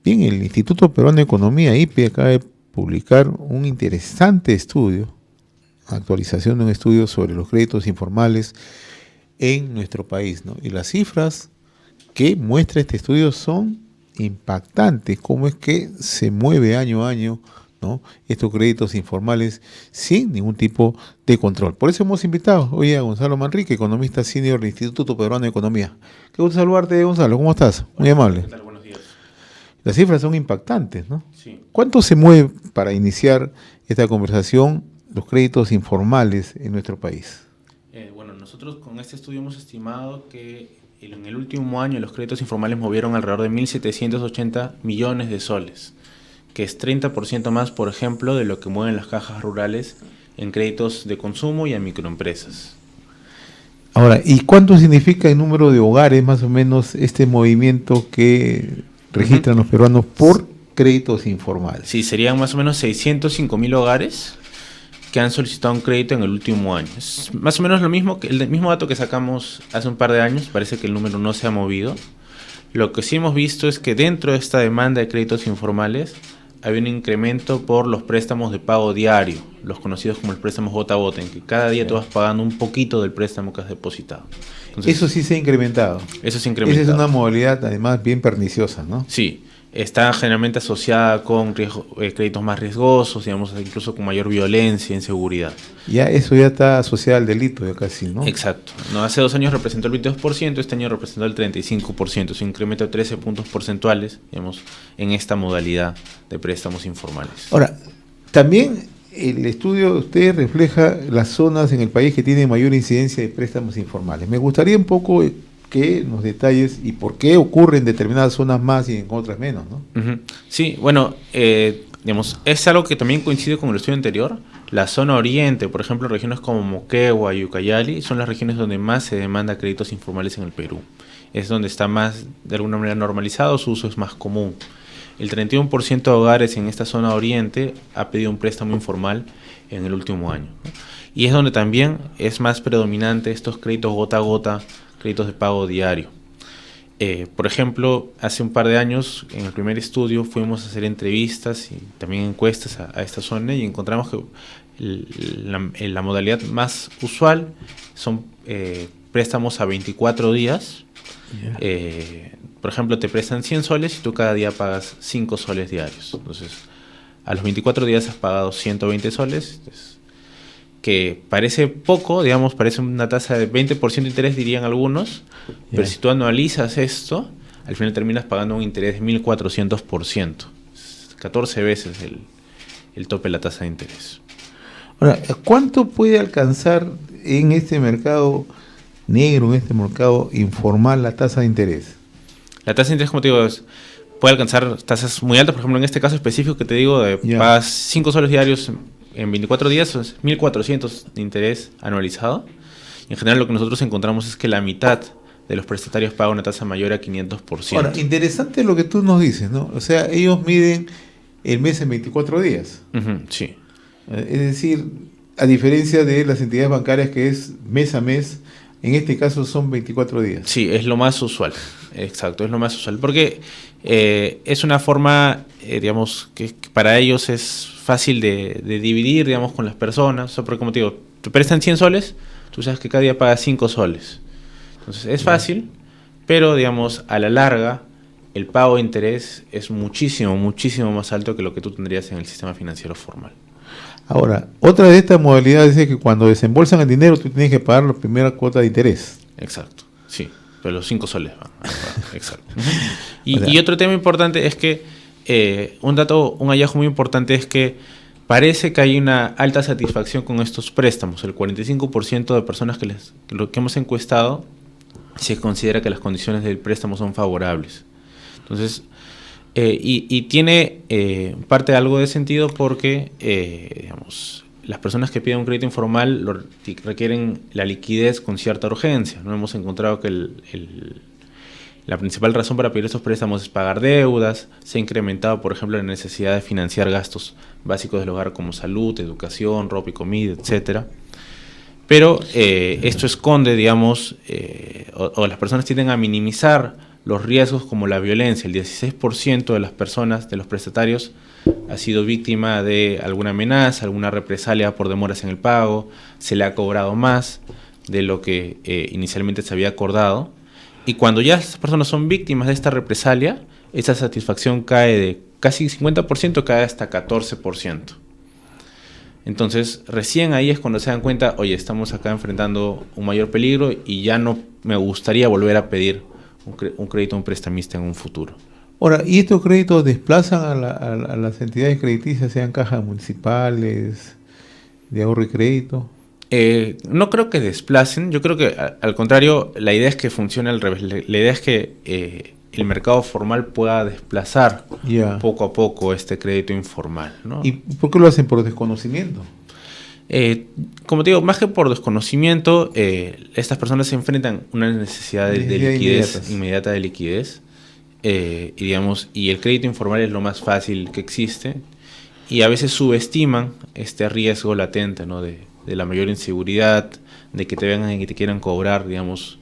Bien, el Instituto Peruano de Economía, IPE, acaba de publicar un interesante estudio, actualización de un estudio sobre los créditos informales en nuestro país, ¿no? Y las cifras que muestra este estudio son impactantes, cómo es que se mueve año a año, ¿no?, estos créditos informales sin ningún tipo de control. Por eso hemos invitado hoy a Gonzalo Manrique, economista senior del Instituto Peruano de Economía. Qué gusto saludarte, Gonzalo, ¿cómo estás? Muy amable. ¿Qué tal? Buenos días. Las cifras son impactantes, ¿no? Sí. ¿Cuánto se mueve, para iniciar esta conversación, los créditos informales en nuestro país? Bueno, nosotros con este estudio hemos estimado que en el último año los créditos informales movieron alrededor de 1.780 millones de soles, que es 30% más, por ejemplo, de lo que mueven las cajas rurales en créditos de consumo y a microempresas. Ahora, ¿y cuánto significa el número de hogares, más o menos, este movimiento que registran los peruanos por créditos informales? Sí, serían más o menos 605.000 hogares que han solicitado un crédito en el último año. Es más o menos lo mismo que el mismo dato que sacamos hace un par de años. Parece que el número no se ha movido. Lo que sí hemos visto es que dentro de esta demanda de créditos informales hay un incremento por los préstamos de pago diario, los conocidos como el préstamo gota a gota, en que cada día tú vas pagando un poquito del préstamo que has depositado. Entonces, eso sí se ha incrementado. Eso se ha incrementado. Esa es una modalidad, además, bien perniciosa, ¿no? Sí, está generalmente asociada con créditos más riesgosos, digamos, incluso con mayor violencia e inseguridad. Ya eso ya está asociado al delito, ya casi, ¿no? Exacto. No, hace 2 años representó el 22%, este año representó el 35%, es un incremento de 13 puntos porcentuales, digamos, en esta modalidad de préstamos informales. Ahora, también el estudio de usted refleja las zonas en el país que tienen mayor incidencia de préstamos informales. Me gustaría un poco que nos detalles y por qué ocurre en determinadas zonas más y en otras menos, ¿no? Uh-huh. Sí, bueno, digamos, es algo que también coincide con el estudio anterior. La zona oriente, por ejemplo, regiones como Moquegua y Ucayali, son las regiones donde más se demanda créditos informales en el Perú. Es donde está más, de alguna manera, normalizado, su uso es más común. El 31% de hogares en esta zona oriente ha pedido un préstamo informal en el último año, ¿no? Y es donde también es más predominante estos créditos gota a gota, créditos de pago diario. Por ejemplo, hace un par de años, en el primer estudio, fuimos a hacer entrevistas y también encuestas a esta zona y encontramos que la modalidad más usual son préstamos a 24 días. Por ejemplo, te prestan 100 soles y tú cada día pagas 5 soles diarios. Entonces, a los 24 días has pagado 120 soles, que parece poco, digamos, parece una tasa de 20% de interés, dirían algunos, pero si tú anualizas esto, al final terminas pagando un interés de 1.400%. 14 veces el tope de la tasa de interés. Ahora, ¿cuánto puede alcanzar en este mercado negro, en este mercado informal, la tasa de interés? La tasa de interés, como te digo, puede alcanzar tasas muy altas. Por ejemplo, en este caso específico que te digo, pagas 5 soles diarios en 24 días, es 1.400 de interés anualizado. Y en general lo que nosotros encontramos es que la mitad de los prestatarios paga una tasa mayor a 500%. Ahora, interesante lo que tú nos dices, ¿no? O sea, ellos miden el mes en 24 días. Uh-huh, sí. Es decir, a diferencia de las entidades bancarias que es mes a mes, en este caso son 24 días. Sí, es lo más usual. Exacto, es lo más usual. Porque es una forma, digamos, que para ellos es fácil de dividir, digamos, con las personas. O sea, porque como te digo, te prestan 100 soles, tú sabes que cada día pagas 5 soles. Entonces es fácil, pero digamos, a la larga, el pago de interés es muchísimo, muchísimo más alto que lo que tú tendrías en el sistema financiero formal. Ahora, otra de estas modalidades es que cuando desembolsan el dinero, tú tienes que pagar la primera cuota de interés. Exacto, sí, pero los 5 soles van. Exacto. Y otro tema importante es que, un hallazgo muy importante es que parece que hay una alta satisfacción con estos préstamos. El 45% de personas que hemos encuestado se considera que las condiciones del préstamo son favorables. Entonces, y tiene parte de algo de sentido porque, digamos, las personas que piden un crédito informal requieren la liquidez con cierta urgencia, ¿no? Hemos encontrado que la principal razón para pedir estos préstamos es pagar deudas. Se ha incrementado, por ejemplo, la necesidad de financiar gastos básicos del hogar como salud, educación, ropa y comida, etcétera. Pero esto esconde, digamos, o las personas tienden a minimizar los riesgos como la violencia. El 16% de las personas, de los prestatarios, ha sido víctima de alguna amenaza, alguna represalia por demoras en el pago, se le ha cobrado más de lo que inicialmente se había acordado. Y cuando ya estas personas son víctimas de esta represalia, esa satisfacción cae de casi 50%, cae hasta 14%. Entonces, recién ahí es cuando se dan cuenta, oye, estamos acá enfrentando un mayor peligro y ya no me gustaría volver a pedir un crédito a un prestamista en un futuro. Ahora, ¿y estos créditos desplazan a las entidades crediticias, sean cajas municipales, de ahorro y crédito? No creo que desplacen, yo creo que al contrario, la idea es que funcione al revés. La idea es que el mercado formal pueda desplazar poco a poco este crédito informal, ¿no? ¿Y por qué lo hacen? ¿Por desconocimiento? Como te digo, más que por desconocimiento, estas personas se enfrentan a una necesidad de liquidez inmediata de liquidez, y el crédito informal es lo más fácil que existe, y a veces subestiman este riesgo latente, ¿no? de la mayor inseguridad, de que te vengan y que te quieran cobrar, digamos,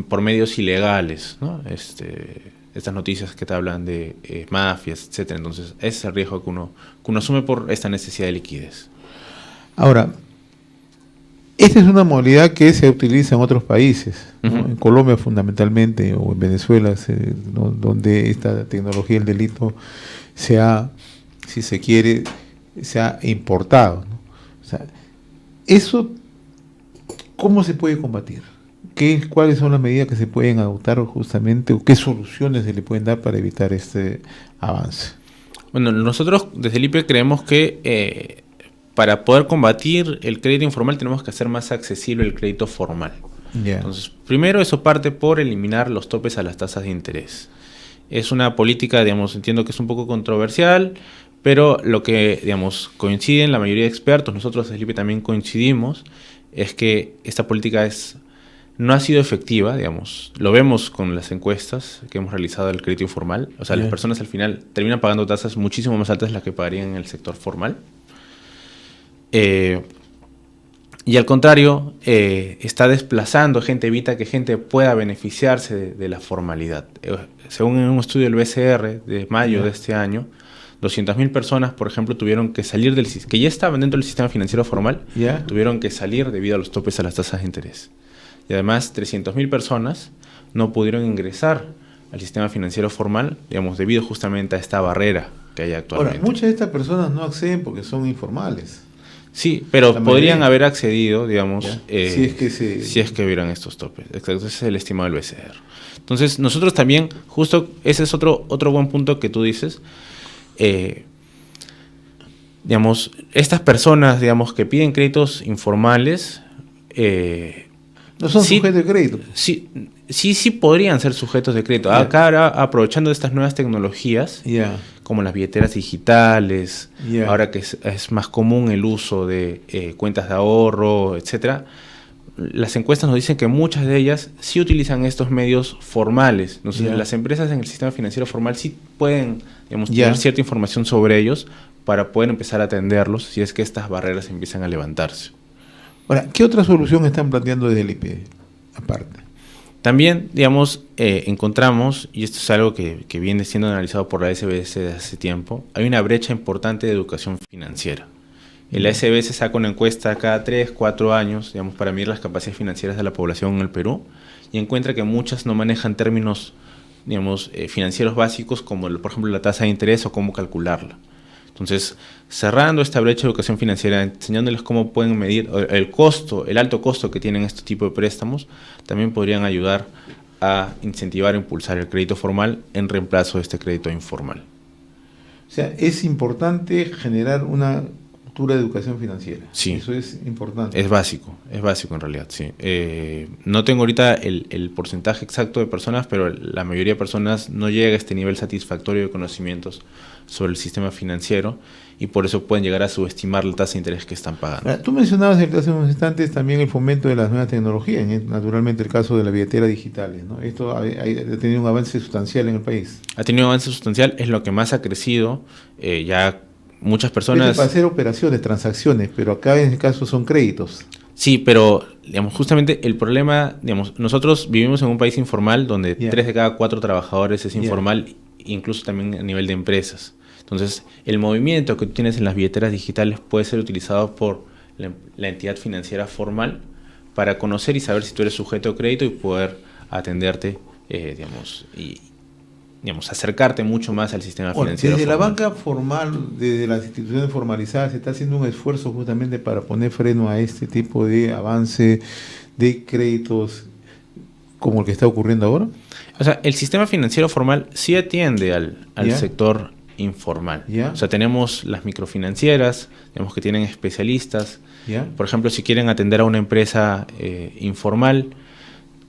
por medios ilegales, ¿no? Estas noticias que te hablan de mafias, etcétera. Entonces, ese es el riesgo que uno asume por esta necesidad de liquidez. Ahora, esta es una modalidad que se utiliza en otros países, ¿no? En Colombia fundamentalmente, o en Venezuela, ¿no? Donde esta tecnología del delito se ha, si se quiere, se ha importado, ¿no? O sea, eso, ¿cómo se puede combatir? ¿Cuáles son las medidas que se pueden adoptar justamente, o qué soluciones se le pueden dar para evitar este avance? Bueno, nosotros desde el IPE creemos que para poder combatir el crédito informal tenemos que hacer más accesible el crédito formal. Entonces, primero eso parte por eliminar los topes a las tasas de interés. Es una política, digamos, entiendo que es un poco controversial, pero lo que, digamos, coinciden la mayoría de expertos, nosotros desde el IPE también coincidimos, es que esta política no ha sido efectiva, digamos. Lo vemos con las encuestas que hemos realizado del crédito informal. O sea, las personas al final terminan pagando tasas muchísimo más altas de las que pagarían en el sector formal. Y al contrario, está desplazando gente, evita que gente pueda beneficiarse de la formalidad. Según un estudio del BCR de mayo de este año, 200.000 personas, por ejemplo, tuvieron que salir que ya estaban dentro del sistema financiero formal, tuvieron que salir debido a los topes a las tasas de interés. Y además, 300.000 personas no pudieron ingresar al sistema financiero formal, digamos, debido justamente a esta barrera que hay actualmente. Ahora, muchas de estas personas no acceden porque son informales. Sí, pero podrían haber accedido, digamos, si es que hubieran estos topes. Exacto, ese es el estimado del BCR. Entonces, nosotros también, justo ese es otro buen punto que tú dices. Digamos, estas personas, digamos, que piden créditos informales, no son sujetos de crédito. Sí podrían ser sujetos de crédito. Acá, aprovechando estas nuevas tecnologías, como las billeteras digitales, ahora que es más común el uso de cuentas de ahorro, etcétera, las encuestas nos dicen que muchas de ellas sí utilizan estos medios formales. Las empresas en el sistema financiero formal sí pueden, digamos, tener cierta información sobre ellos para poder empezar a atenderlos si es que estas barreras empiezan a levantarse. Ahora, ¿qué otra solución están planteando desde el IPE aparte? También, digamos, encontramos, y esto es algo que viene siendo analizado por la SBS desde hace tiempo, hay una brecha importante de educación financiera. La SBS saca una encuesta cada 3-4 años, digamos, para medir las capacidades financieras de la población en el Perú, y encuentra que muchas no manejan términos, digamos, financieros básicos como, por ejemplo, la tasa de interés o cómo calcularla. Entonces, cerrando esta brecha de educación financiera, enseñándoles cómo pueden medir el alto costo que tienen este tipo de préstamos, también podrían ayudar a incentivar e impulsar el crédito formal en reemplazo de este crédito informal. O sea, es importante generar una cultura de educación financiera. Sí. Eso es importante. Es básico en realidad, sí. No tengo ahorita el porcentaje exacto de personas, pero la mayoría de personas no llega a este nivel satisfactorio de conocimientos sobre el sistema financiero y por eso pueden llegar a subestimar la tasa de interés que están pagando. Ahora, tú mencionabas hace unos instantes también el fomento de las nuevas tecnologías, naturalmente el caso de las billeteras digitales, ¿no? Esto ha tenido un avance sustancial en el país. Ha tenido un avance sustancial, es lo que más ha crecido, ya muchas personas... Para hacer operaciones, transacciones, pero acá en este caso son créditos. Sí, pero digamos, justamente el problema, digamos, nosotros vivimos en un país informal donde 3 de cada 4 trabajadores es informal, incluso también a nivel de empresas. Entonces, el movimiento que tú tienes en las billeteras digitales puede ser utilizado por la entidad financiera formal para conocer y saber si tú eres sujeto de crédito y poder atenderte, digamos, y acercarte mucho más al sistema financiero desde formal. la banca formal, desde las instituciones formalizadas, se está haciendo un esfuerzo justamente para poner freno a este tipo de avance de créditos como el que está ocurriendo ahora. O sea, el sistema financiero formal sí atiende al sector informal. O sea, tenemos las microfinancieras, digamos que tienen especialistas. Por ejemplo, si quieren atender a una empresa informal,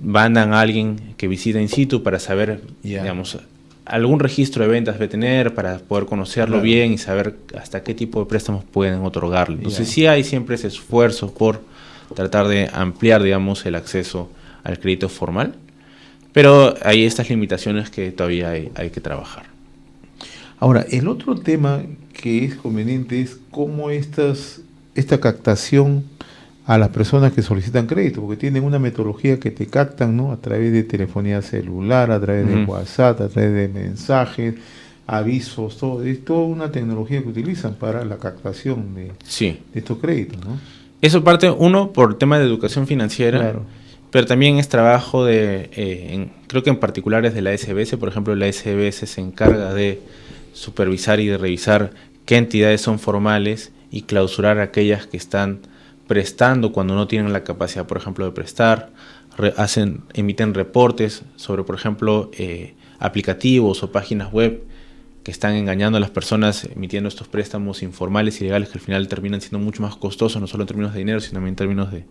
mandan a alguien que visita in situ para saber, digamos, algún registro de ventas debe tener para poder conocerlo bien y saber hasta qué tipo de préstamos pueden otorgarle. Entonces sí hay siempre ese esfuerzo por tratar de ampliar, digamos, el acceso al crédito formal, pero hay estas limitaciones que todavía hay que trabajar. Ahora, el otro tema que es conveniente es cómo esta captación a las personas que solicitan crédito, porque tienen una metodología que te captan, ¿no? A través de telefonía celular, a través de WhatsApp, a través de mensajes, avisos, todo. Es toda una tecnología que utilizan para la captación de estos créditos, ¿no? Eso parte, uno, por el tema de educación financiera, pero también es trabajo creo que en particular es de la SBS. Por ejemplo, la SBS se encarga de supervisar y de revisar qué entidades son formales y clausurar aquellas que están prestando cuando no tienen la capacidad, por ejemplo, de prestar. Emiten reportes sobre, por ejemplo, aplicativos o páginas web que están engañando a las personas emitiendo estos préstamos informales y legales que al final terminan siendo mucho más costosos, no solo en términos de dinero, sino también en términos de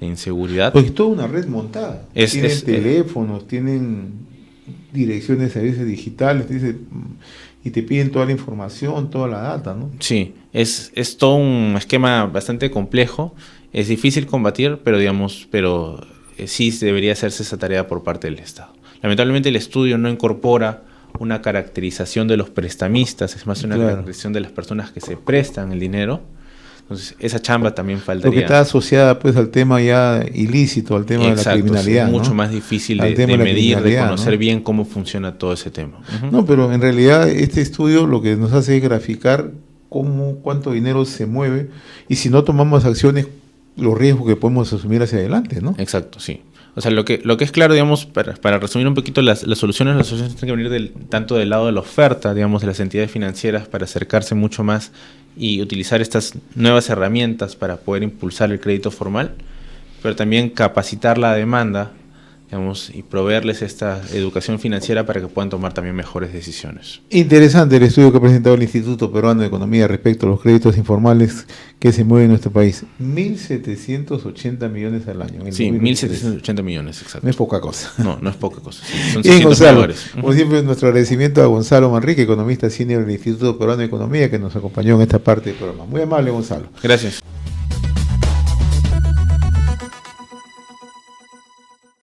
inseguridad. Porque es toda una red montada. Tienen teléfonos, tienen direcciones a veces digitales, y te piden toda la información, toda la data, ¿no? Sí, es todo un esquema bastante complejo, es difícil combatir, pero sí debería hacerse esa tarea por parte del Estado. Lamentablemente el estudio no incorpora una caracterización de los prestamistas, es más una caracterización de las personas que se prestan el dinero. Entonces, esa chamba también faltaría. Porque está asociada pues al tema ya ilícito, al tema de la criminalidad. Es mucho más difícil de medir, de conocer bien cómo funciona todo ese tema. No, pero en realidad este estudio lo que nos hace es graficar cuánto dinero se mueve y si no tomamos acciones, los riesgos que podemos asumir hacia adelante, ¿no? Exacto, sí. O sea, lo que es claro, digamos, para resumir un poquito las soluciones tienen que venir tanto del lado de la oferta, digamos, de las entidades financieras para acercarse mucho más y utilizar estas nuevas herramientas para poder impulsar el crédito formal, pero también capacitar la demanda, digamos, y proveerles esta educación financiera para que puedan tomar también mejores decisiones. Interesante el estudio que ha presentado el Instituto Peruano de Economía respecto a los créditos informales que se mueven en nuestro país. 1.780 millones al año. Sí, 1.780 millones, exacto. No es poca cosa. No es poca cosa. Sí, son Bien, Gonzalo, dólares. Como siempre, nuestro agradecimiento a Gonzalo Manrique, economista senior del Instituto Peruano de Economía, que nos acompañó en esta parte del programa. Muy amable, Gonzalo. Gracias.